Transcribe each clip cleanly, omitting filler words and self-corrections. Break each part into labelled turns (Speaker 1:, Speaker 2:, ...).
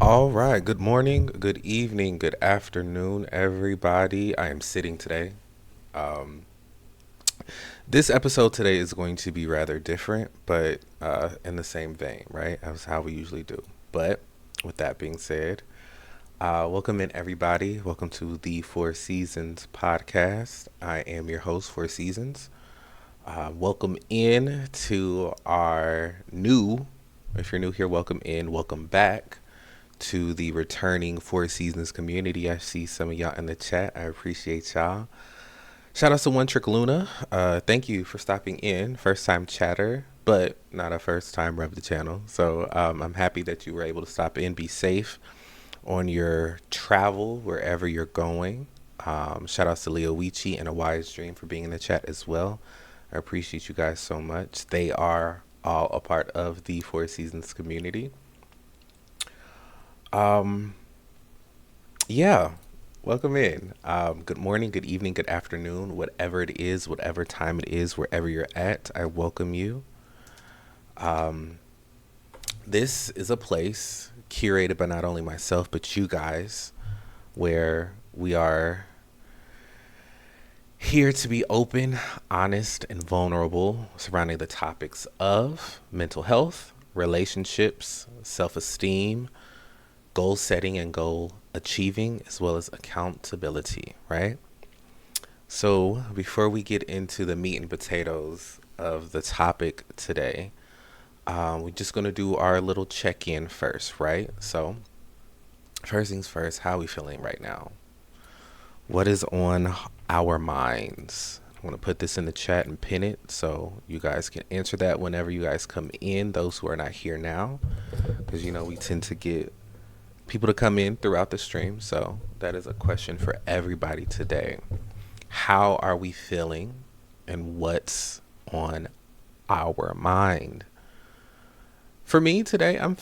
Speaker 1: All right. Good morning, good evening, good afternoon, everybody. I am sitting today. Um, this episode today is going to be rather different, but in the same vein, right? As how we usually do. But with that being said, welcome in, everybody. Welcome to the Four Seasons podcast. I am your host, Four Seasons. Welcome in to our new, if you're new here, welcome in, welcome back to the returning Four Seasons community. I see some of y'all in the chat. I appreciate y'all. Shout out to One Trick Luna. Thank you for stopping in. First time chatter, but not a first time rev the channel. So I'm happy that you were able to stop in. Be safe on your travel wherever you're going. Shout outs to Leo Wichi and A Wise Dream for being in the chat as well. I appreciate you guys so much. They are all a part of the Four Seasons community. Um, Yeah, welcome in. Good morning, good evening, good afternoon, whatever it is, whatever time it is, wherever you're at, I welcome you. Um, this is a place curated by not only myself, but you guys, where we are here to be open, honest, and vulnerable surrounding the topics of mental health, relationships, self esteem, goal setting, and goal achieving, as well as accountability, right? So, before we get into the meat and potatoes of the topic today, we're just going to do our little check in first, right? So, first things first, how are we feeling right now? What is on our minds? I'm going to put this in the chat and pin it so you guys can answer that whenever you guys come in, those who are not here now, because we tend to get people to come in throughout the stream. So, that is a question for everybody today. How are we feeling and what's on our mind? For me today, I'm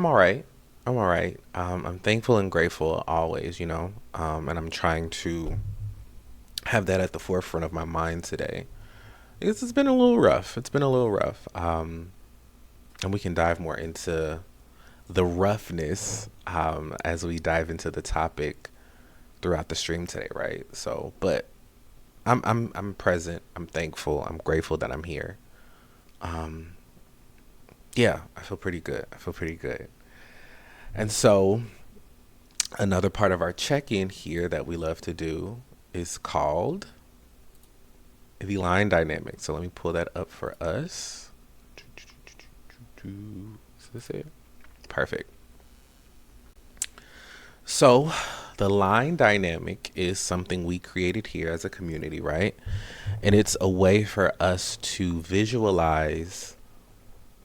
Speaker 1: all right. I'm all right. I'm thankful and grateful always, and I'm trying to have that at the forefront of my mind today. It's been a little rough. It's been a little rough. And we can dive more into the roughness as we dive into the topic throughout the stream today, right? So, but I'm present. I'm thankful. I'm grateful that I'm here. Um, yeah, I feel pretty good. I feel pretty good. And so, another part of our check-in here that we love to do is called the line dynamic. So let me pull that up for us. Is this it? Perfect. So, the line dynamic is something we created here as a community, right? And it's a way for us to visualize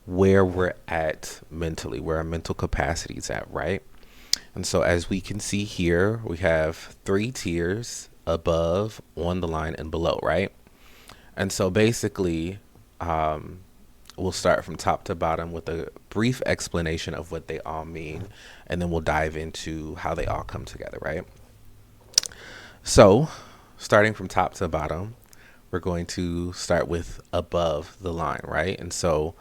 Speaker 1: where we're at mentally, where our mental capacity is at, right? And so, as we can see here, we have 3 tiers: above, on the line, and below, right? And so, basically, we'll start from top to bottom with a brief explanation of what they all mean, and then we'll dive into how they all come together, right? So, starting from top to bottom, we're going to start with above the line, right? And so,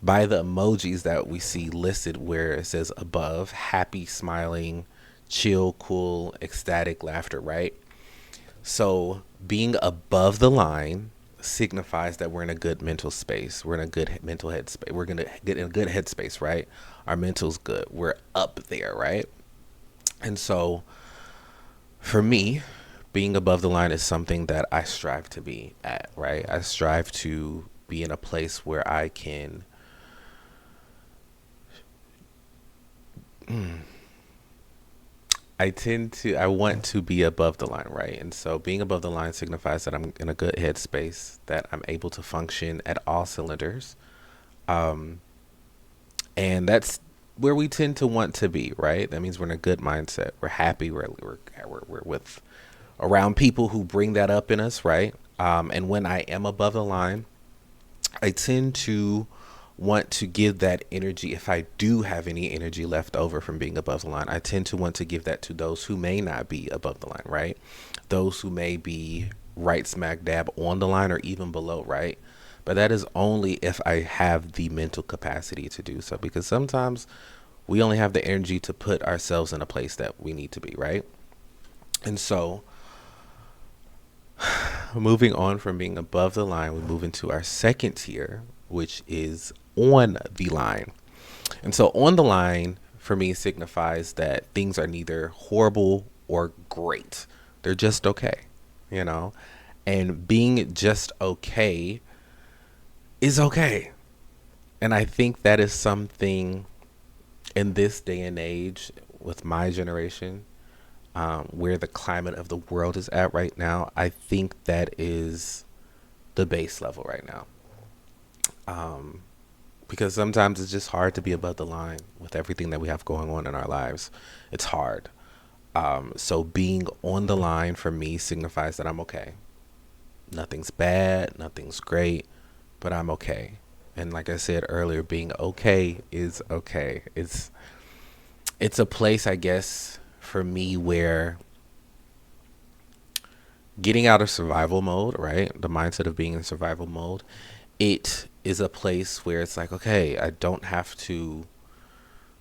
Speaker 1: by the emojis that we see listed where it says above, happy, smiling, chill, cool, ecstatic, laughter, right? So, being above the line signifies that we're in a good mental space. We're in a good mental headspace. We're going to get in a good headspace, right? Our mental's good. We're up there, right? And so, for me, being above the line is something that I strive to be at, right? I strive to be in a place where I can I want to be above the line, right? And so being above the line signifies that I'm in a good headspace, that I'm able to function at all cylinders. Um, and that's where we tend to want to be, right? That means we're in a good mindset. We're happy. We're with around people who bring that up in us, right? And when I am above the line, I tend to want to give that energy. If I do have any energy left over from being above the line, I tend to want to give that to those who may not be above the line, right? Those who may be right smack dab on the line or even below, right? But that is only if I have the mental capacity to do so, because sometimes we only have the energy to put ourselves in a place that we need to be, right? And so, moving on from being above the line, we move into our second tier, which is on the line. And so, on the line for me signifies that things are neither horrible or great, they're just okay, you know? And being just okay is okay. And I think that is something in this day and age with my generation, where the climate of the world is at right now. I think that is the base level right now. Because sometimes it's just hard to be above the line with everything that we have going on in our lives. It's hard. So being on the line for me signifies that I'm okay. Nothing's bad, nothing's great, but I'm okay. And like I said earlier, being okay is okay. It's a place, I guess, for me where getting out of survival mode, right? The mindset of being in survival mode, it is a place where it's like, okay, I don't have to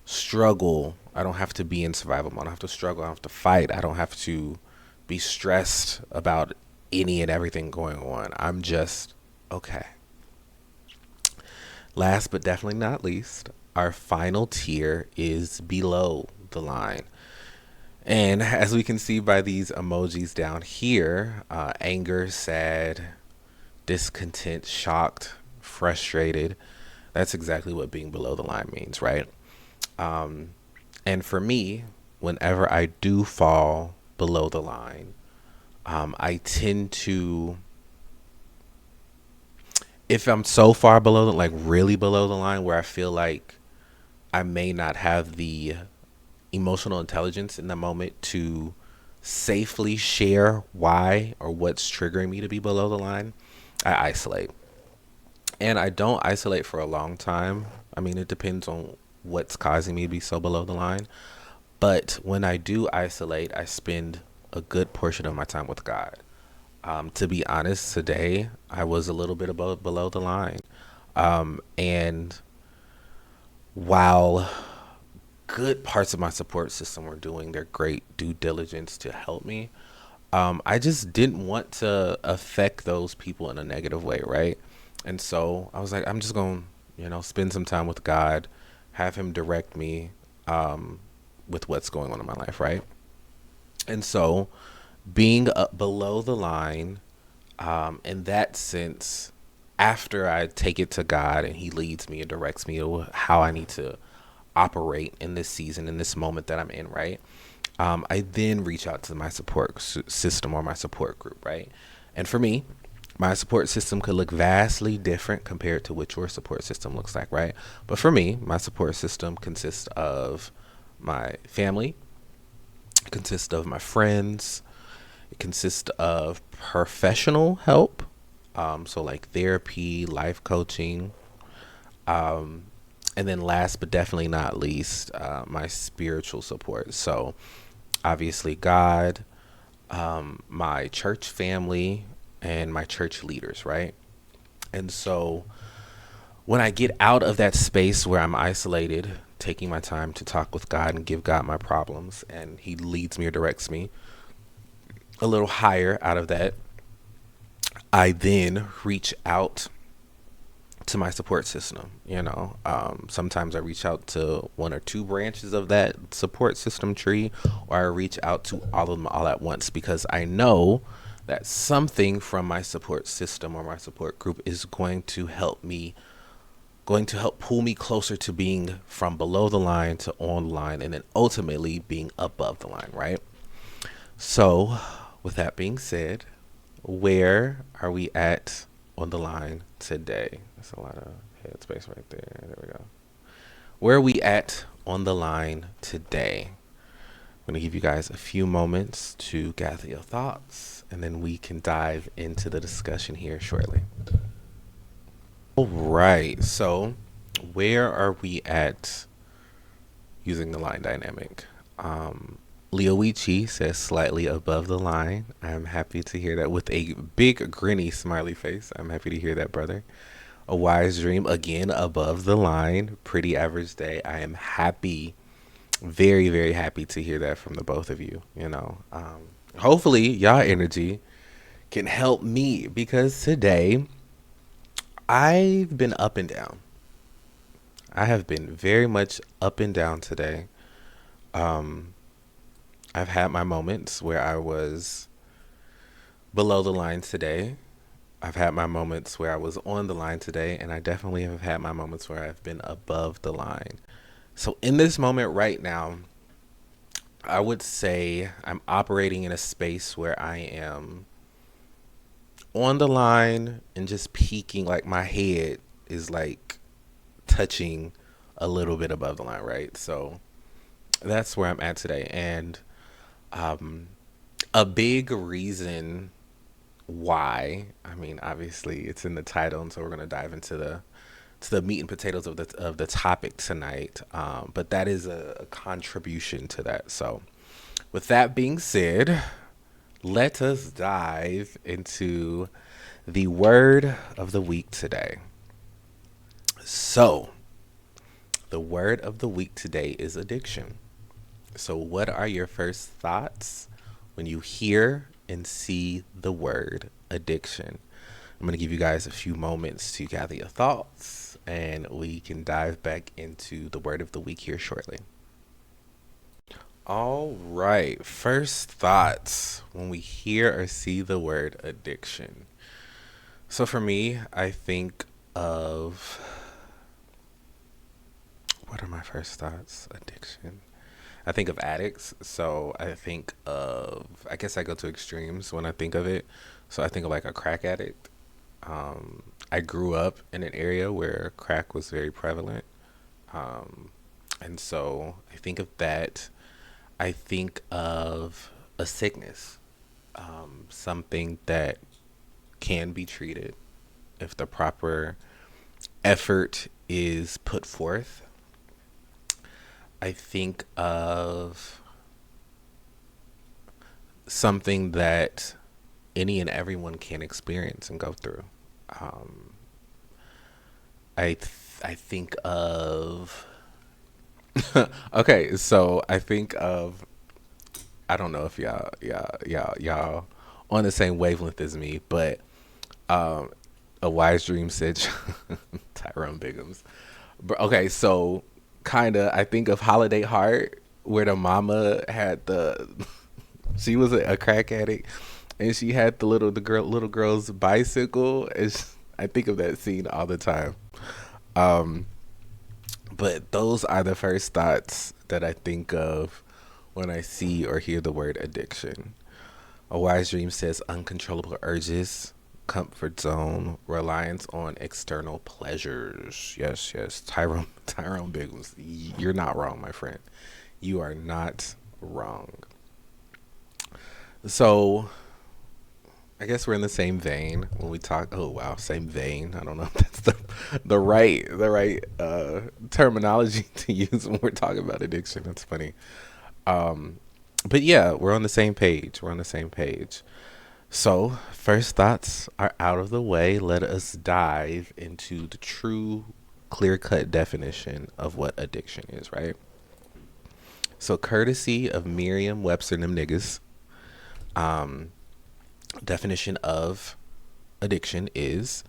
Speaker 1: struggle. I don't have to be in survival mode. I don't have to struggle. I don't have to fight. I don't have to be stressed about any and everything going on. I'm just okay. Last but definitely not least, our final tier is below the line. And as we can see by these emojis down here, anger, sad, discontent, shocked, frustrated. That's exactly what being below the line means, right? And for me, whenever I do fall below the line, I tend to, if I'm so far below the, like really below the line where I feel like I may not have the emotional intelligence in the moment to safely share why or what's triggering me to be below the line, I isolate. And I don't isolate for a long time. I mean, it depends on what's causing me to be so below the line. But when I do isolate, I spend a good portion of my time with God. To be honest, today I was a little bit above below the line. And while good parts of my support system were doing their great due diligence to help me, I just didn't want to affect those people in a negative way, right? And so I was like, I'm just going to, spend some time with God, have Him direct me with what's going on in my life, right? And so being up below the line, in that sense, after I take it to God and He leads me and directs me to how I need to operate in this season, in this moment that I'm in, right? I then reach out to my support system or my support group, right? And for me, my support system could look vastly different compared to what your support system looks like, right? But for me, my support system consists of my family, it consists of my friends, it consists of professional help, so like therapy, life coaching, and then last but definitely not least, my spiritual support. So obviously God, my church family, and my church leaders, right? And so when I get out of that space where I'm isolated, taking my time to talk with God and give God my problems, and He leads me or directs me a little higher out of that, I then reach out to my support system. Sometimes I reach out to one or two branches of that support system tree, or I reach out to all of them all at once, because I know that something from my support system or my support group is going to help pull me closer to being from below the line to on the line, and then ultimately being above the line, right? So with that being said, where are we at on the line today? That's a lot of headspace right there. There we go. Where are we at on the line today? I'm going to give you guys a few moments to gather your thoughts, and then we can dive into the discussion here shortly. All right. So where are we at using the line dynamic? Leoichi says slightly above the line. I'm happy to hear that with a big grinny smiley face. I'm happy to hear that, brother. A wise dream, again, above the line. Pretty average day. I am happy, very, very happy to hear that from the both of you. Hopefully, y'all energy can help me because today I've been up and down. I have been very much up and down today. Um, I've had my moments where I was below the line today. I've had my moments where I was on the line today, and I definitely have had my moments where I've been above the line. So, in this moment right now, I would say I'm operating in a space where I am on the line and just peaking, like my head is like touching a little bit above the line, right? So, that's where I'm at today. And um, a big reason why, I mean, obviously it's in the title, and so we're going to dive into the meat and potatoes of the topic tonight. But that is a contribution to that. So, with that being said, let us dive into the word of the week today. So, the word of the week today is addiction. So, what are your first thoughts when you hear and see the word addiction? I'm going to give you guys a few moments to gather your thoughts, and we can dive back into the word of the week here shortly. All right. First thoughts when we hear or see the word addiction. So for me, I think of what are my first thoughts? Addiction. I think of addicts. So I guess I go to extremes when I think of it. So I think of like a crack addict. I grew up in an area where crack was very prevalent. Um, and so I think of that. I think of a sickness, something that can be treated if the proper effort is put forth. I think of something that any and everyone can experience and go through. Um, I think of okay, so I think of I don't know if y'all on the same wavelength as me, but um, a wise dream said Tyrone Biggums. But okay, so kind of I think of Holiday Heart, where the mama had the she was a crack addict, and she had little girl's bicycle. I think of that scene all the time. Um, but those are the first thoughts that I think of when I see or hear the word addiction. A wise dream says uncontrollable urges, comfort zone, reliance on external pleasures. Yes, yes. Tyrone Biggles. You're not wrong, my friend. You are not wrong. So I guess we're in the same vein when we talk. Oh wow, same vein. I don't know if that's the right terminology to use when we're talking about addiction. That's funny. Um, but yeah, we're on the same page. We're on the same page. So, first thoughts are out of the way. Let us dive into the true clear cut definition of what addiction is, right? So, courtesy of Merriam Webster and them niggas, um, definition of addiction is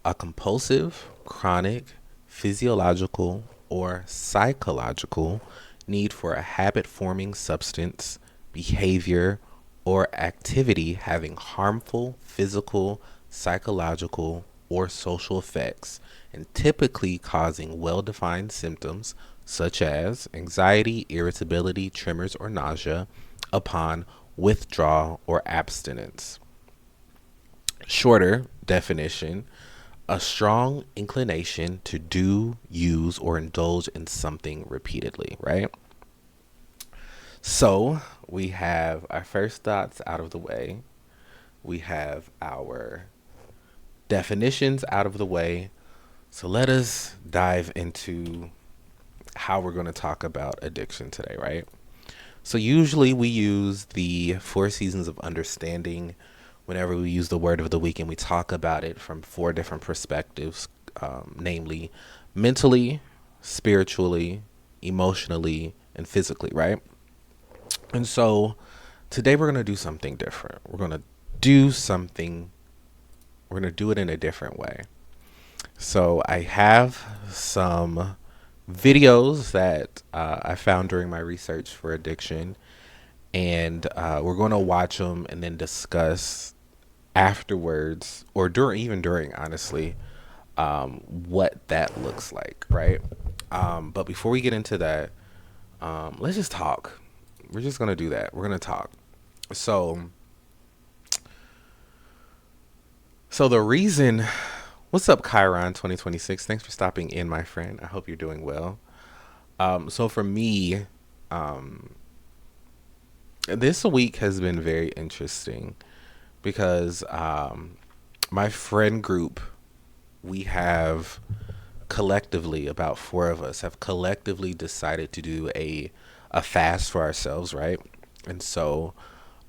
Speaker 1: a compulsive, chronic, physiological, or psychological need for a habit forming substance, behavior, or activity having harmful physical, psychological, or social effects, and typically causing well defined symptoms such as anxiety, irritability, tremors, or nausea upon withdrawal or abstinence. Shorter definition: a strong inclination to do, use, or indulge in something repeatedly, right? So we have our first thoughts out of the way. We have our definitions out of the way. So let us dive into how we're going to talk about addiction today, right? So usually we use the four seasons of understanding whenever we use the word of the week, and we talk about it from four different perspectives, namely mentally, spiritually, emotionally, and physically, right? And so today we're going to do something different. We're going to do it in a different way. So I have some videos that I found during my research for addiction, and we're going to watch them and then discuss afterwards, or during, honestly, what that looks like, right? But before we get into that, let's just talk. We're just gonna do that. We're gonna talk. So, so the reason, what's up, Chiron 2026? Thanks for stopping in, my friend. I hope you're doing well. So for me, um, this week has been very interesting because my friend group, we have collectively, about four of us have collectively decided to do a fast for ourselves, right? And so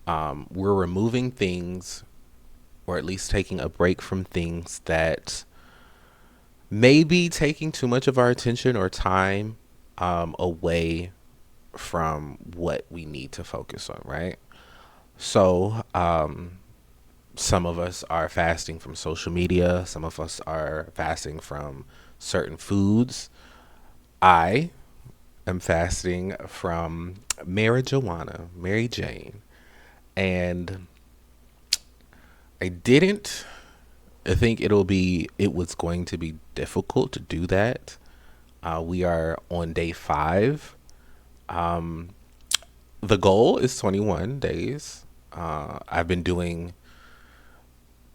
Speaker 1: we're removing things, or at least taking a break from things that may be taking too much of our attention or time away from what we need to focus on, right? So some of us are fasting from social media. Some of us are fasting from certain foods. I am fasting from marijuana, Mary Jane. And I didn't think it was going to be difficult to do that. We are on day 5. Um, the goal is 21 days. I've been doing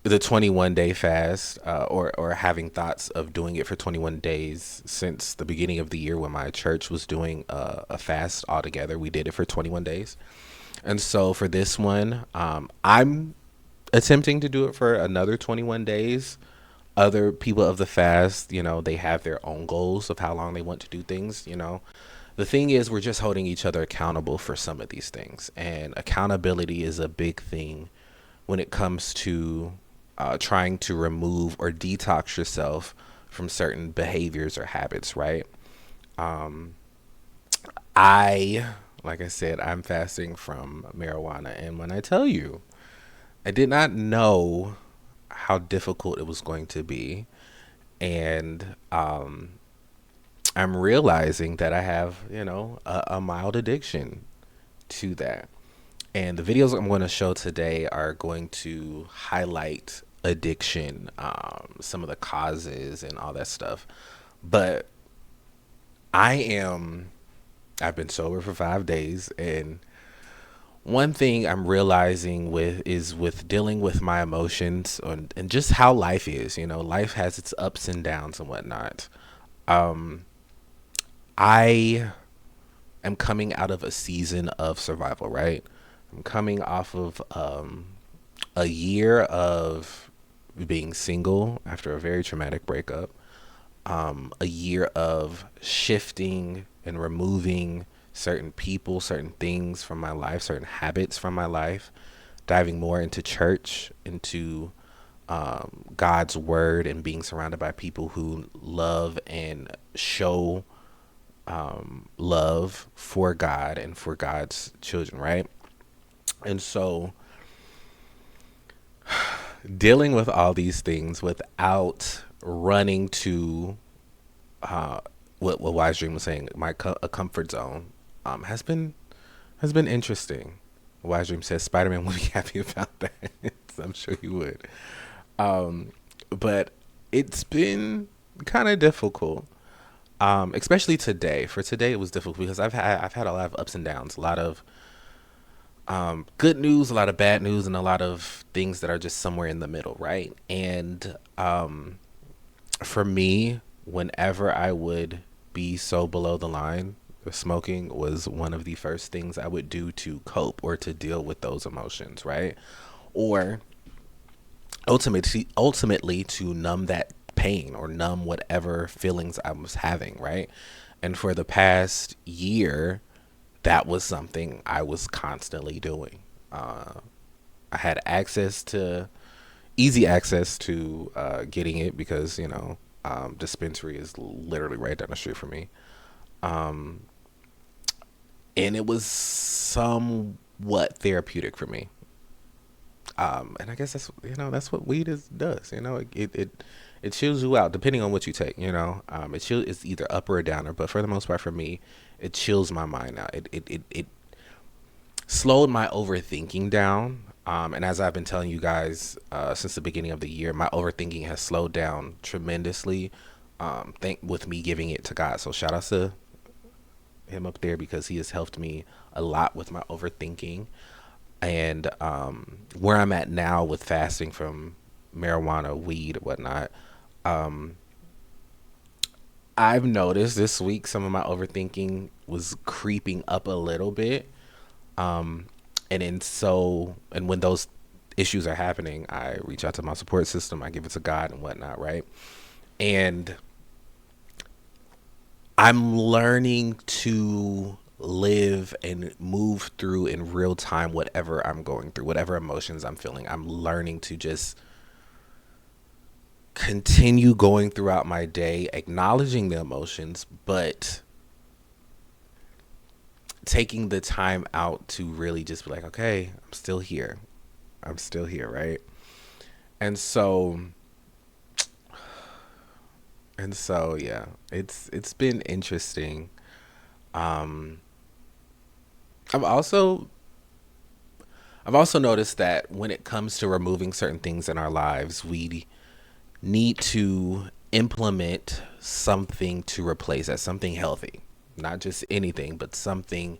Speaker 1: the 21-day fast, or having thoughts of doing it for 21 days since the beginning of the year when my church was doing a fast altogether. We did it for 21 days. And so for this one, I'm attempting to do it for another 21 days. Other people of the fast, they have their own goals of how long they want to do things. The thing is, we're just holding each other accountable for some of these things. And accountability is a big thing when it comes to trying to remove or detox yourself from certain behaviors or habits, right? Um, like I said, I'm fasting from marijuana. And when I tell you, I did not know how difficult it was going to be. And I'm realizing that I have, a mild addiction to that. And the videos I'm going to show today are going to highlight addiction, some of the causes and all that stuff. But I am, I've been sober for 5 days. And one thing I'm realizing with dealing with my emotions and just how life is, life has its ups and downs and whatnot. Um, I am coming out of a season of survival, right? I'm coming off of a year of being single after a very traumatic breakup, a year of shifting and removing certain people, certain things from my life, certain habits from my life, diving more into church, into God's word, and being surrounded by people who love and show love for God and for God's children, right? And so dealing with all these things without running to what Wise Dream was saying, a comfort zone, has been interesting. Wise Dream says Spider-Man would be happy about that. So I'm sure he would. But it's been kind of difficult, especially today. For today, it was difficult because I've had a lot of ups and downs, a lot of good news, a lot of bad news, and a lot of things that are just somewhere in the middle, right? And for me, whenever I would be so below the line, smoking was one of the first things I would do to cope or to deal with those emotions, right? Or ultimately to numb that pain or numb whatever feelings I was having, right? And for the past year, that was something I was constantly doing. I had easy access to getting it because dispensary is literally right down the street from me. Um, and it was somewhat therapeutic for me. And I guess that's, that's what weed does. It chills you out depending on what you take. It's either up or a downer, but for the most part, for me, it chills my mind out. It slowed my overthinking down. And as I've been telling you guys since the beginning of the year, my overthinking has slowed down tremendously. Thank with me giving it to God. So shout out to him up there because he has helped me a lot with my overthinking. And where I'm at now with fasting from marijuana, weed, whatnot, um, I've noticed this week some of my overthinking was creeping up a little bit. Um, and when those issues are happening, I reach out to my support system, I give it to God and whatnot, right? And I'm learning to live and move through in real time whatever I'm going through, whatever emotions I'm feeling. I'm learning to just continue going throughout my day, acknowledging the emotions, but taking the time out to really just be like, okay, I'm still here. I'm still here, right? And so yeah, it's been interesting. Um I've also I've also noticed that when it comes to removing certain things in our lives, we need to implement something to replace that, something healthy. Not just anything, but something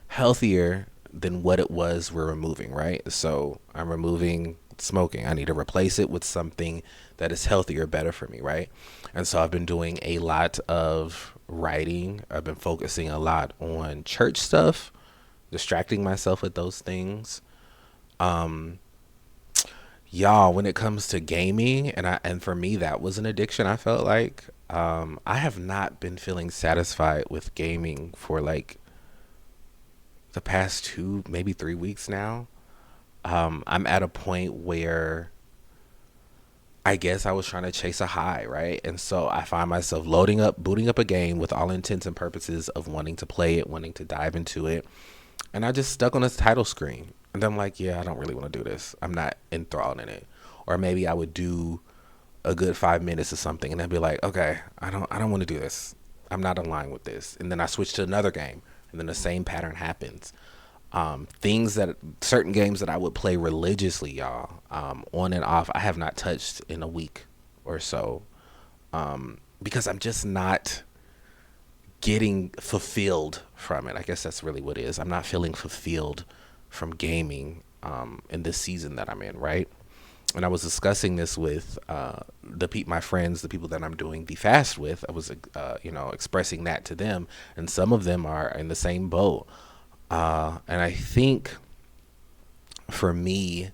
Speaker 1: healthier than what it was we're removing, right? So I'm removing smoking. I need to replace it with something that is healthier, better for me, right? And so I've been doing a lot of writing. I've been focusing a lot on church stuff, distracting myself with those things. Um, y'all, when it comes to gaming, and for me that was an addiction, I felt like I have not been feeling satisfied with gaming for like the past 2, maybe 3 weeks now. I'm at a point where I guess I was trying to chase a high, right? And so I find myself booting up a game with all intents and purposes of wanting to play it, wanting to dive into it. And I just stuck on this title screen. And I'm like, yeah, I don't really want to do this. I'm not enthralled in it. Or maybe I would do a good 5 minutes or something and then be like, okay, I don't want to do this. I'm not aligned with this. And then I switch to another game and then the same pattern happens. Certain games that I would play religiously, y'all, on and off, I have not touched in a week or so, because I'm just not getting fulfilled from it. I guess that's really what it is. I'm not feeling fulfilled from gaming in this season that I'm in, right? And I was discussing this with my friends, the people that I'm doing the fast with. I was, expressing that to them, and some of them are in the same boat. And I think for me,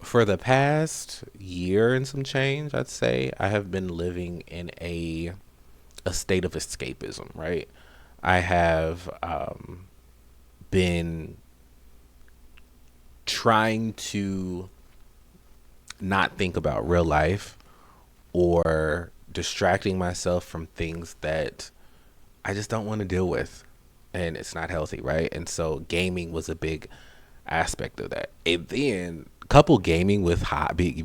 Speaker 1: for the past year and some change, I'd say I have been living in a state of escapism, right? I have been trying to not think about real life or distracting myself from things that I just don't want to deal with, and it's not healthy, right? And so gaming was a big aspect of that. And then couple gaming with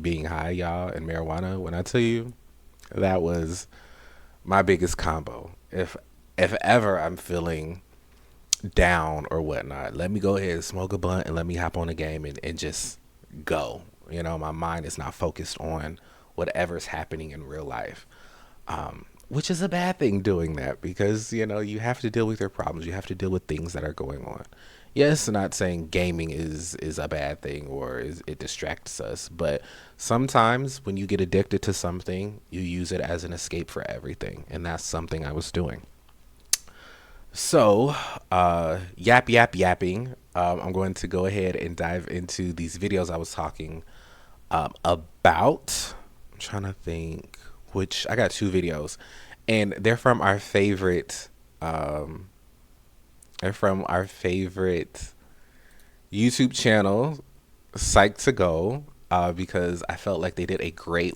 Speaker 1: being high, y'all, and marijuana. When I tell you, that was my biggest combo. If ever I'm feeling down or whatnot, let me go ahead and smoke a blunt and let me hop on a game and just go. My mind is not focused on whatever's happening in real life. Which is a bad thing doing that because, you have to deal with your problems. You have to deal with things that are going on. Yes, not saying gaming is a bad thing or it distracts us, but sometimes when you get addicted to something, you use it as an escape for everything. And that's something I was doing. So, yapping. I'm going to go ahead and dive into these videos I was talking about. I'm trying to think which I got 2 videos, and they're from our favorite. They're from our favorite YouTube channel, Psych to Go. because I felt like they did a great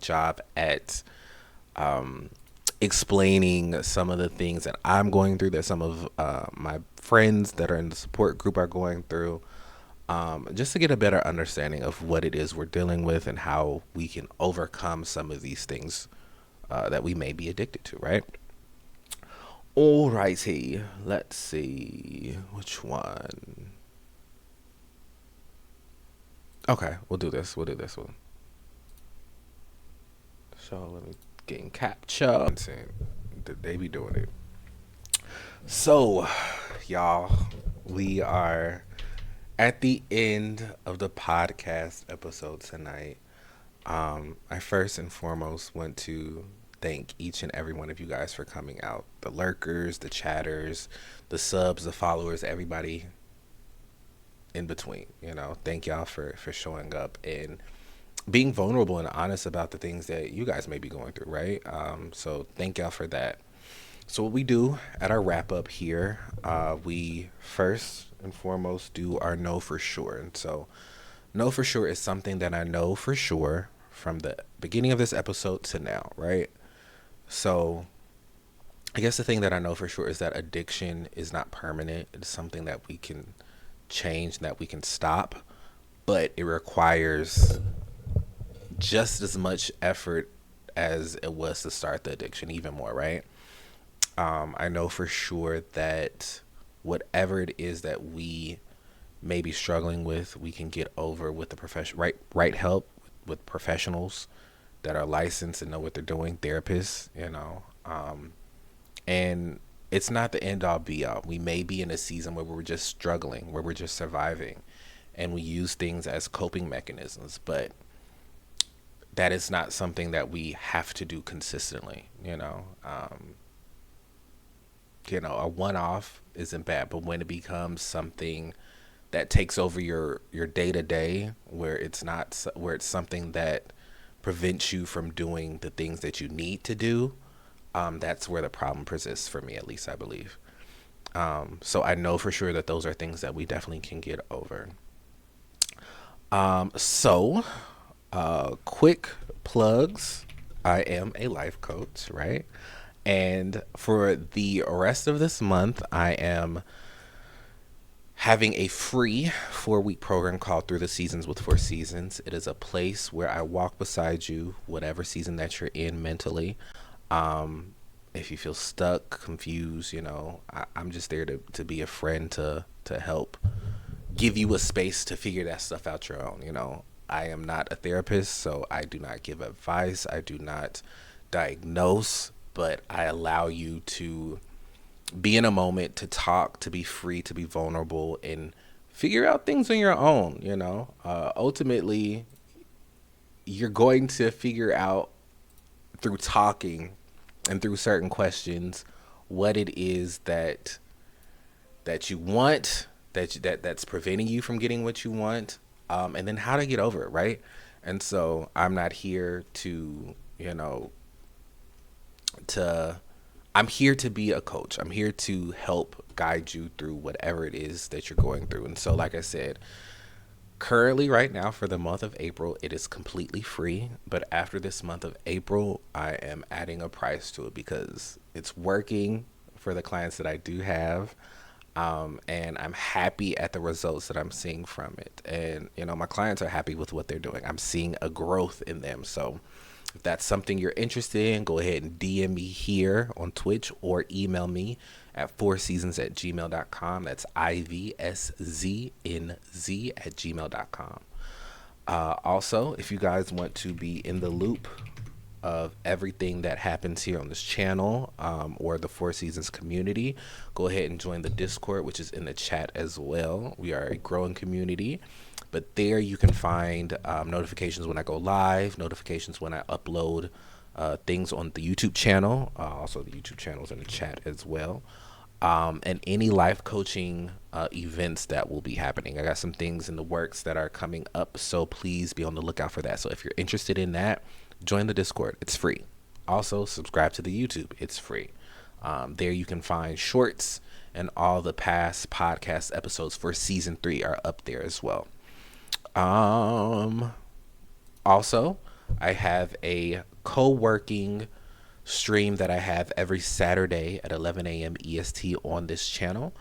Speaker 1: job at explaining some of the things that I'm going through, that some of my friends that are in the support group are going through, just to get a better understanding of what it is we're dealing with and how we can overcome some of these things that we may be addicted to, right? Alrighty, let's see which one. Okay, we'll do this. We'll do this one. So let me get in capture. They be doing it. So, y'all, we are at the end of the podcast episode tonight. I first and foremost want to thank each and every one of you guys for coming out. The lurkers, the chatters, the subs, the followers, everybody in between. Thank y'all for showing up and being vulnerable and honest about the things that you guys may be going through, right? So thank y'all for that. So what we do at our wrap up here, we first and foremost do our know for sure. And so know for sure is something that I know for sure from the beginning of this episode to now, right? So I guess the thing that I know for sure is that addiction is not permanent. It's something that we can change, that we can stop, but it requires just as much effort as it was to start the addiction, even more, right? I know for sure that whatever it is that we may be struggling with, we can get over with the right help with professionals that are licensed and know what they're doing, therapists, and it's not the end all be all. We may be in a season where we're just struggling, where we're just surviving, and we use things as coping mechanisms, but that is not something that we have to do consistently. A one-off isn't bad, but when it becomes something that takes over your day-to-day, where it's something that prevents you from doing the things that you need to do, that's where the problem persists, for me at least, I believe. So I know for sure that those are things that we definitely can get over. Quick plugs. I am a life coach, right? And for the rest of this month, I am having a free 4-week program called Through the Seasons with 4 Seasons. It is a place where I walk beside you, whatever season that you're in mentally. If you feel stuck, confused, I'm just there to be a friend, to help give you a space to figure that stuff out your own. I am not a therapist, so I do not give advice. I do not diagnose, but I allow you to be in a moment, to talk, to be free, to be vulnerable, and figure out things on your own. Ultimately, you're going to figure out through talking and through certain questions what it is that you want, that's preventing you from getting what you want, and then how to get over it, right? And so I'm not here I'm here to be a coach. I'm here to help guide you through whatever it is that you're going through. And so, like I said, currently right now for the month of April, it is completely free. But after this month of April, I am adding a price to it because it's working for the clients that I do have. And I'm happy at the results that I'm seeing from it. And, my clients are happy with what they're doing. I'm seeing a growth in them. So if that's something you're interested in, go ahead and DM me here on Twitch or email me at 4seasons@gmail.com. That's IVSZNZ@gmail.com. Also, if you guys want to be in the loop of everything that happens here on this channel, or the 4 Seasons community, go ahead and join the Discord, which is in the chat as well. We are a growing community, but there you can find notifications when I go live, notifications when I upload things on the YouTube channel. Also, the YouTube channel is in the chat as well. And any life coaching events that will be happening. I got some things in the works that are coming up, so please be on the lookout for that. So if you're interested in that, join the Discord. It's free. Also, subscribe to the YouTube. It's free. There you can find shorts, and all the past podcast episodes for season 3 are up there as well. Um, Also, I have a co-working stream that I have every Saturday at 11 a.m. EST on this channel.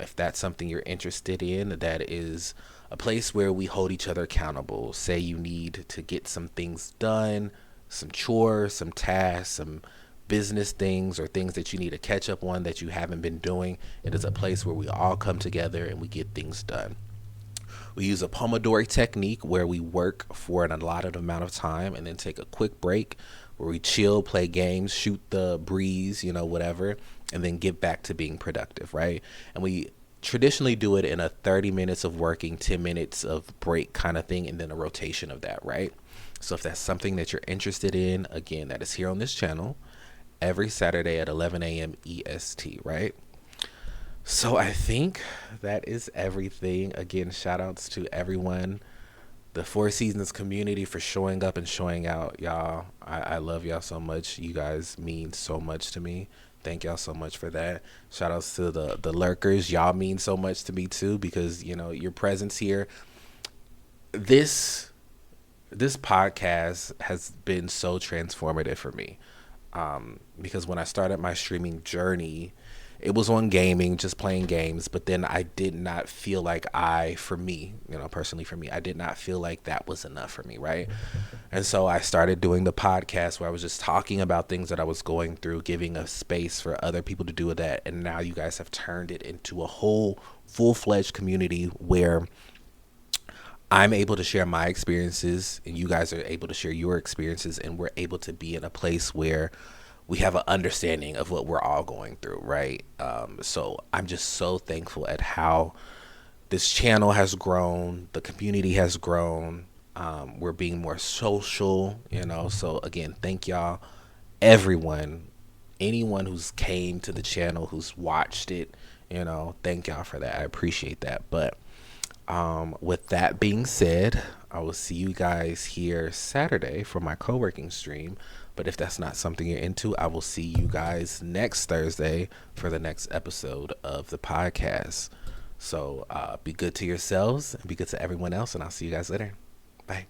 Speaker 1: If that's something you're interested in, that is a place where we hold each other accountable. Say you need to get some things done, some chores, some tasks, some business things, or things that you need to catch up on that you haven't been doing. It is a place where we all come together and we get things done. We use a Pomodoro technique where we work for an allotted amount of time and then take a quick break where we chill, play games, shoot the breeze, whatever, and then get back to being productive, right? And we traditionally do it in a 30 minutes of working, 10 minutes of break kind of thing, and then a rotation of that, right? So if that's something that you're interested in, again, that is here on this channel every Saturday at 11 a.m. EST, right? So I think that is everything. Again, shout outs to everyone, the Four Seasons community for showing up and showing out. Y'all, I love y'all so much. You guys mean so much to me. Thank y'all so much for that. Shout outs to the lurkers. Y'all mean so much to me too, because your presence here. This this podcast has been so transformative for me. Because when I started my streaming journey, it was on gaming, just playing games. But then I did not feel like for me, personally for me, I did not feel like that was enough for me, right? And so I started doing the podcast where I was just talking about things that I was going through, giving a space for other people to do that. And now you guys have turned it into a whole full-fledged community where I'm able to share my experiences and you guys are able to share your experiences, and we're able to be in a place where we have an understanding of what we're all going through, right? So I'm just so thankful at how this channel has grown, the community has grown. We're being more social, So again, thank y'all, everyone, anyone who's came to the channel, who's watched it, thank y'all for that. I appreciate that. But with that being said, I will see you guys here Saturday for my co-working stream. But if that's not something you're into, I will see you guys next Thursday for the next episode of the podcast. So be good to yourselves and be good to everyone else, and I'll see you guys later. Bye.